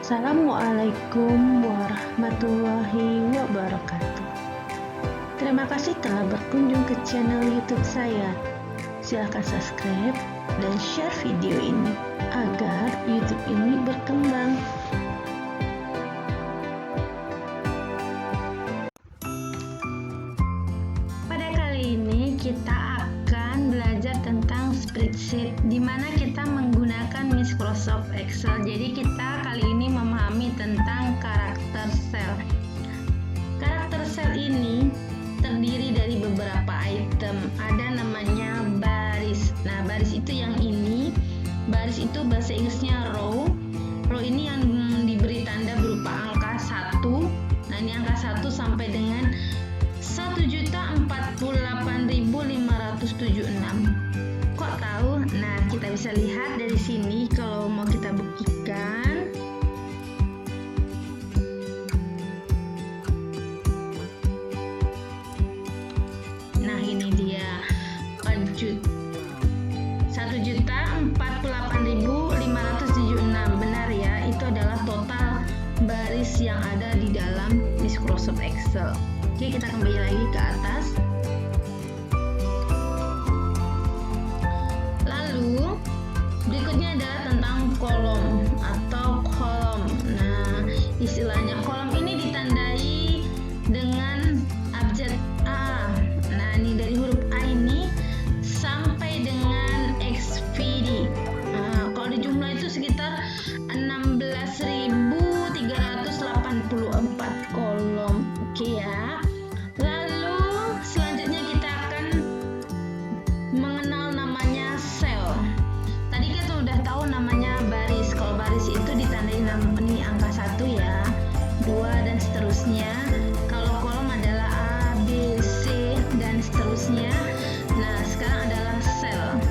Assalamualaikum warahmatullahi wabarakatuh. Terima kasih telah berkunjung ke channel YouTube saya. Silahkan subscribe dan share video ini agar YouTube ini berkembang. Pada kali ini kita akan belajar tentang spreadsheet, di mana kita menggunakan Microsoft Excel. Jadi kita kali ini memahami tentang karakter sel. Karakter sel ini terdiri dari beberapa item. Ada namanya baris. Nah, baris itu yang ini. Baris itu bahasa Inggrisnya row. Row ini yang diberi tanda berupa angka 1. Nah, ini angka 1 sampai dengan 1.048.576. Kok tahu? Nah, kita bisa lihat dari sini kalau mau kita buktikan. Nah, ini dia 1.048.576. Benar ya, itu adalah total baris yang ada di dalam Microsoft Excel. Oke, kita kembali lagi ke atas. Lalu berikutnya adalah tentang kolom atau kolom. Nah, istilahnya kolom ini ditandai dengan abjad A. Nah, ini dari huruf A ini sampai dengan XVD. Nah, kalau dijumlah itu sekitar 16.384 kolom. Oke ya. Lalu selanjutnya kita akan mengenal namanya sel. Tadi kita sudah tahu namanya baris. Kalau baris itu ditandai ini angka 1 ya, 2 dan seterusnya. Kalau kolom adalah A, B, C dan seterusnya. Nah, sekarang adalah sel.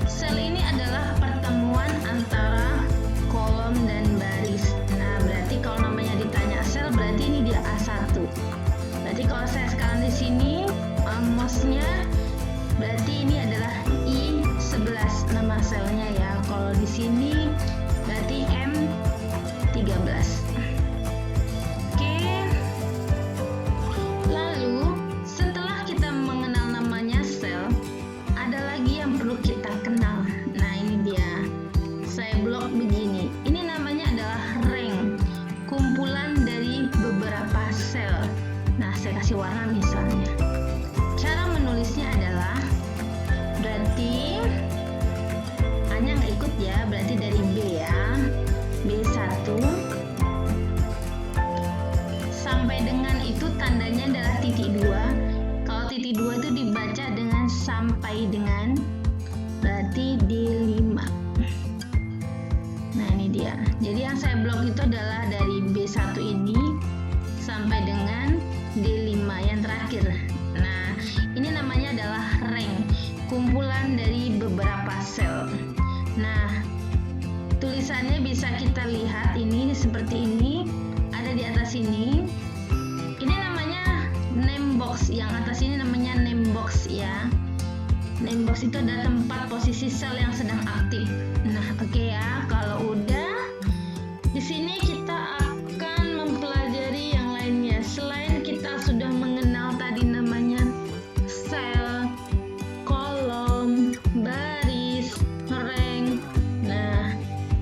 Sel ini adalah pertemuan antara kolom dan baris. Nah, berarti kalau namanya ditanya sel, berarti ini dia A1. Berarti kalau saya sekarang di sini mouse-nya, berarti ini adalah I11 nama selnya ya. Kalau di sini berarti M13. Oke. Lalu setelah kita mengenal namanya sel, ada lagi yang perlu kita kenal. Nah, ini dia. Saya blok begini. Ini namanya adalah rank, kumpulan dari beberapa sel. Nah, saya kasih warna misalnya. Cara menulisnya adalah, berarti A-nya nggak ikut ya, berarti dari B ya. B1 sampai dengan itu tandanya adalah titik 2. Kalau titik 2 itu dibaca dengan sampai dengan, berarti D5. Nah, ini dia. Jadi yang saya blok itu adalah dari B1 ini sampai dengan D5 yang terakhir. Nah, ini namanya adalah rank, kumpulan dari beberapa sel. Nah, tulisannya bisa kita lihat ini seperti ini, ada di atas ini. Ini namanya name box, yang atas ini namanya name box ya. Name box itu ada tempat posisi sel yang sedang aktif. Nah, oke ya. Kalau udah di sini kita akan mempelajari yang lainnya. Selain kita sudah mengenal tadi namanya sel, kolom, baris, rank. Nah,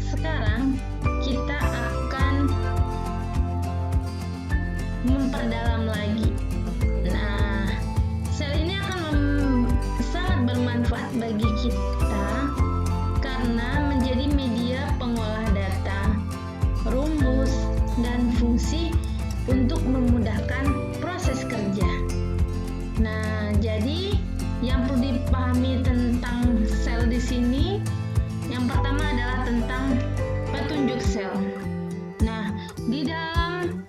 sekarang kita akan memperdalam lagi. Nah, sel ini akan sangat bermanfaat bagi kita karena menjadi media pengolah data, rumus, dan fungsi untuk memudahkan proses kerja. Nah, jadi yang perlu dipahami tentang sel di sini, yang pertama adalah tentang petunjuk sel. Nah, di dalam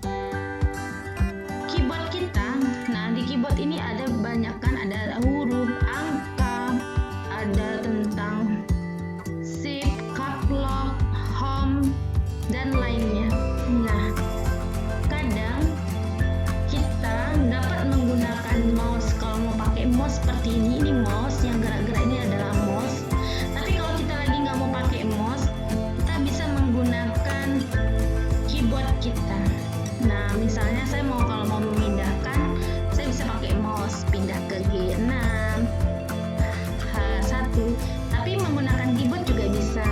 keyboard kita, nah di keyboard ini ada banyak kan, ada huruf, angka, ada tentang shift, caps lock, home, dan lainnya. Nah, kadang kita dapat menggunakan mouse. Kalau mau pakai mouse seperti ini mouse yang gerak-gerak ini adalah mouse. Tapi kalau kita lagi nggak mau pakai mouse, kita bisa menggunakan kita. Nah, misalnya saya kalau mau memindahkan, saya bisa pakai mouse pindah ke G6, H1, tapi menggunakan keyboard juga bisa.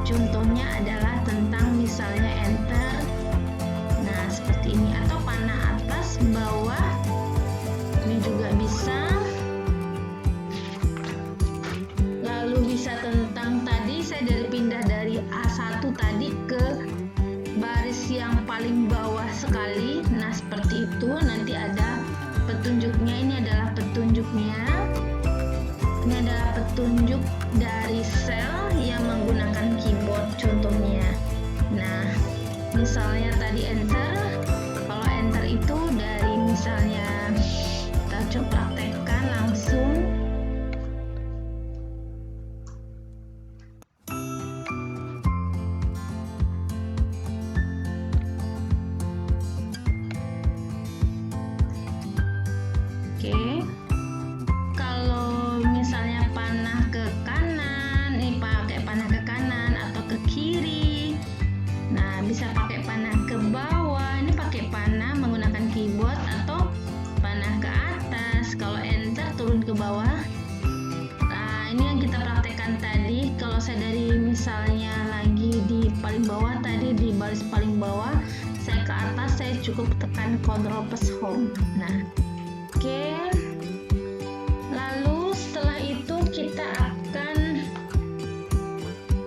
Contohnya adalah tentang misalnya enter, nah seperti ini, atau panah atas bawah, ini juga bisa. Lalu bisa tentang tadi saya pindah dari A1 tadi ke baris yang paling bawah sekali, nah seperti itu. Nanti ada petunjuknya, ini adalah petunjuknya, ini adalah petunjuk dari sel yang menggunakan keyboard contohnya. Nah, misalnya tadi enter, kalau enter itu dari misalnya kita coba praktekkan langsung. Oke, kalau misalnya panah ke kanan, ini pakai panah ke kanan atau ke kiri. Nah, bisa pakai panah ke bawah, ini pakai panah menggunakan keyboard, atau panah ke atas. Kalau enter turun ke bawah. Nah, ini yang kita praktekkan tadi. Kalau saya dari misalnya lagi di paling bawah tadi, di baris paling bawah, saya ke atas, saya cukup tekan Ctrl plus Home. Nah, oke, lalu setelah itu kita akan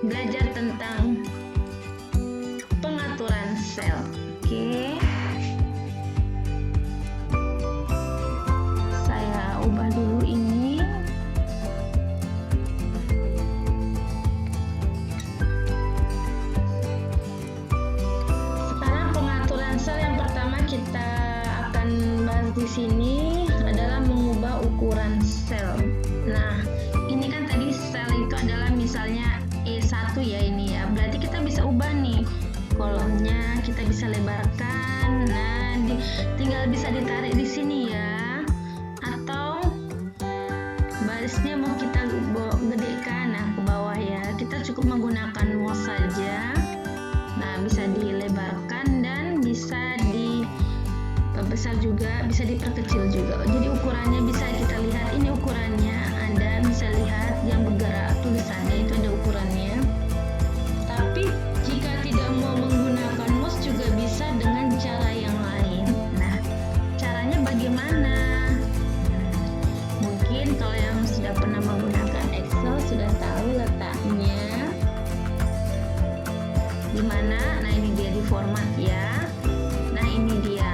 belajar tentang pengaturan sel. Oke, saya ubah dulu ini. Sekarang pengaturan sel yang pertama kita akan bahas di sini adalah mengubah ukuran sel. Nah, ini kan tadi sel itu adalah misalnya E1 ya, ini ya. Berarti kita bisa ubah nih kolomnya, kita bisa lebarkan. Nah, tinggal bisa ditarik di sini ya. Atau barisnya mau kita gedekan, nah ke bawah ya. Kita cukup menggunakan mouse saja. Nah, bisa dilebarkan dan bisa besar juga, bisa diperkecil juga. Jadi ukurannya bisa kita lihat, ini ukurannya, Anda bisa lihat yang bergerak tulisannya itu ada ukurannya. Tapi jika tidak mau menggunakan mouse juga bisa dengan cara yang lain. Nah, caranya bagaimana? Mungkin kalau yang sudah pernah menggunakan Excel sudah tahu letaknya di mana. Nah, ini dia di format ya. Nah, ini dia.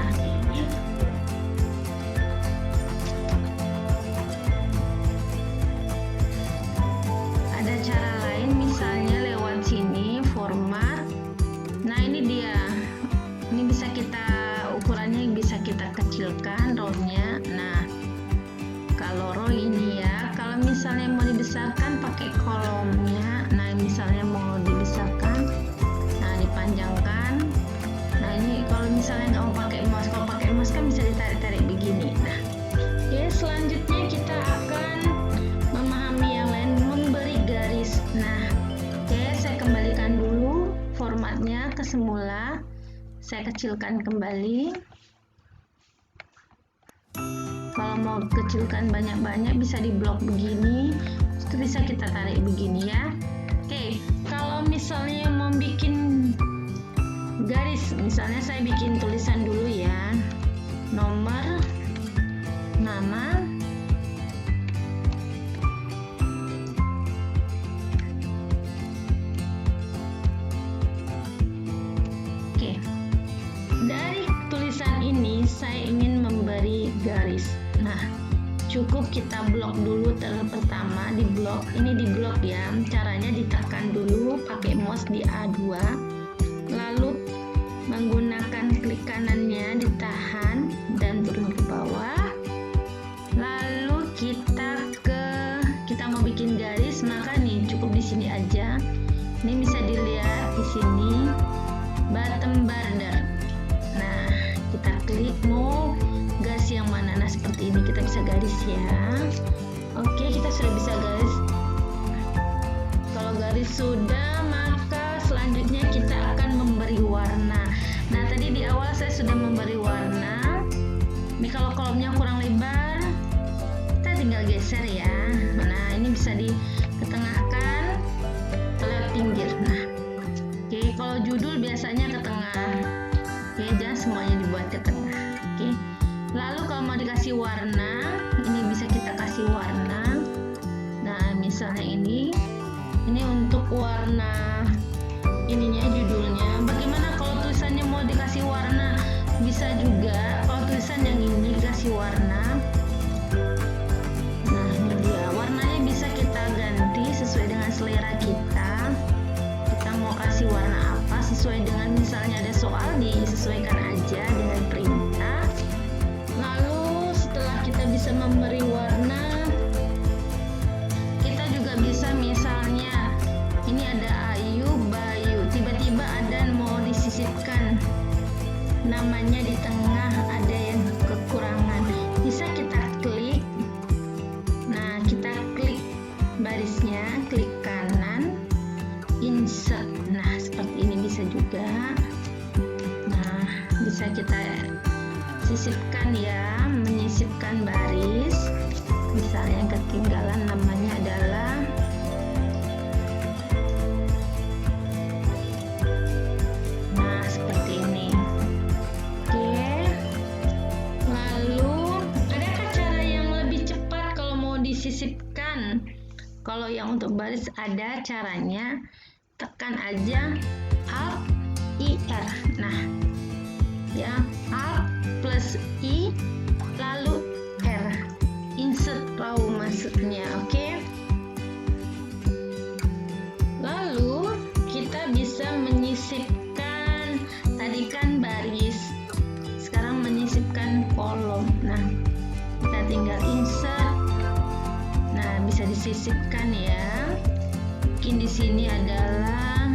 Cara lain misalnya lewat sini format. Nah, ini dia, ini bisa kita ukurannya bisa kita kecilkan row-nya. Nah, kalau row ini ya, kalau misalnya mau dibesarkan pakai kolomnya. Nah, misalnya mau dibesarkan, nah dipanjangkan. Nah, ini kalau misalnya nggak mau pakai mouse, kalau pakai mouse kan bisa ditarik-tarik begini. Nah, oke, selanjutnya kita akan memahami yang lain, memberi garis. Nah, oke, saya kembalikan dulu formatnya ke semula. Saya kecilkan kembali. Kalau mau kecilkan banyak-banyak bisa di blok begini, itu bisa kita tarik begini ya. Oke, kalau misalnya mau bikin garis, misalnya saya bikin tulisan dulu ya, nomor, nama, saya ingin memberi garis. Nah, cukup kita blok dulu pertama di blok. Ini di blok ya. Caranya ditekan dulu pakai mouse di A2. Lalu menggunakan klik kanannya ditahan dan turun ke bawah. Lalu kita mau bikin garis, maka nih cukup di sini aja. Ini bisa dilihat di sini bottom border. Nah, kita klik mau garis yang mana. Nah, seperti ini kita bisa garis ya. Oke, kita sudah bisa garis. Kalau garis sudah, maka selanjutnya kita akan memberi warna. Nah, tadi di saya sudah memberi warna. Ini kalau kolomnya kurang lebar, kita tinggal geser ya. Nah, ini bisa diketengahkan lewat pinggir. Nah, oke, kalau judul biasanya ke tengah. Oke, jangan semuanya dibuat ke tengah. Oke. Lalu kalau mau dikasih warna, ini bisa kita kasih warna. Nah, misalnya ini untuk warna ininya, judulnya. Bagaimana kalau tulisannya mau dikasih warna? Bisa juga kalau tulisan yang ini dikasih warna. Nah, ini dia. Warnanya bisa kita ganti sesuai dengan selera kita. Kita mau kasih warna apa sesuai dengan, misalnya ada soal, disesuaikan aja dengan perintah. Lalu setelah kita bisa memberi warna, kita juga bisa, misalnya ini ada Ayu, Bayu, tiba-tiba ada mau disisipkan namanya di tengah, ada yang kekurangan, bisa kita klik. Nah, kita klik barisnya, klik kanan, insert. Nah, seperti ini bisa juga. Nah, bisa kita sisipkan ya, menyisipkan baris. Misalnya yang ketinggalan namanya adalah sisipkan. Kalau yang untuk baris ada caranya, tekan aja Alt IR. Nah, ya, Alt plus I lalu R, insert raw maksudnya. Oke. Lalu kita bisa menyisipkan, tadi kan baris, sekarang menyisipkan kolom. Nah, kita tinggal insert. Bisa disisipkan ya. Mungkin di sini adalah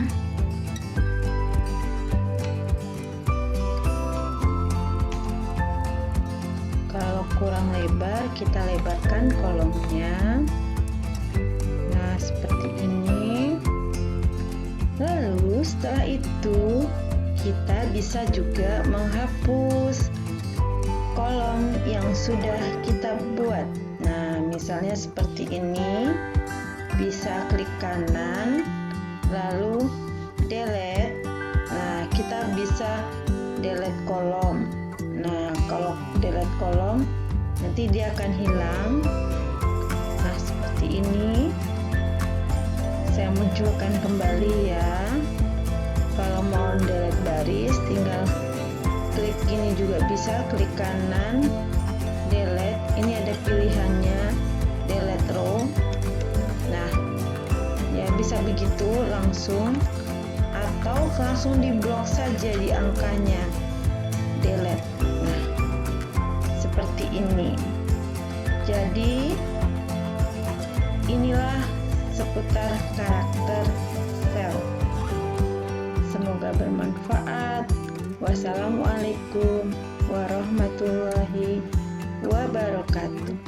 kalau kurang lebar, kita lebarkan kolomnya. Nah, seperti ini. Lalu setelah itu kita bisa juga menghapus kolom yang sudah kita buat. Nah, misalnya seperti ini, bisa klik kanan lalu delete. Nah, kita bisa delete kolom. Nah, kalau delete kolom nanti dia akan hilang. Nah, seperti ini. Saya munculkan kembali ya. Kalau mau delete baris, tinggal klik ini juga bisa, klik kanan, delete. Ini ada pilihannya delete row. Nah, ya bisa begitu langsung, atau langsung diblok saja di angkanya, delete. Nah, seperti ini. Jadi inilah seputar karakter sel. Semoga bermanfaat. Wassalamualaikum warahmatullahi wabarakatuh.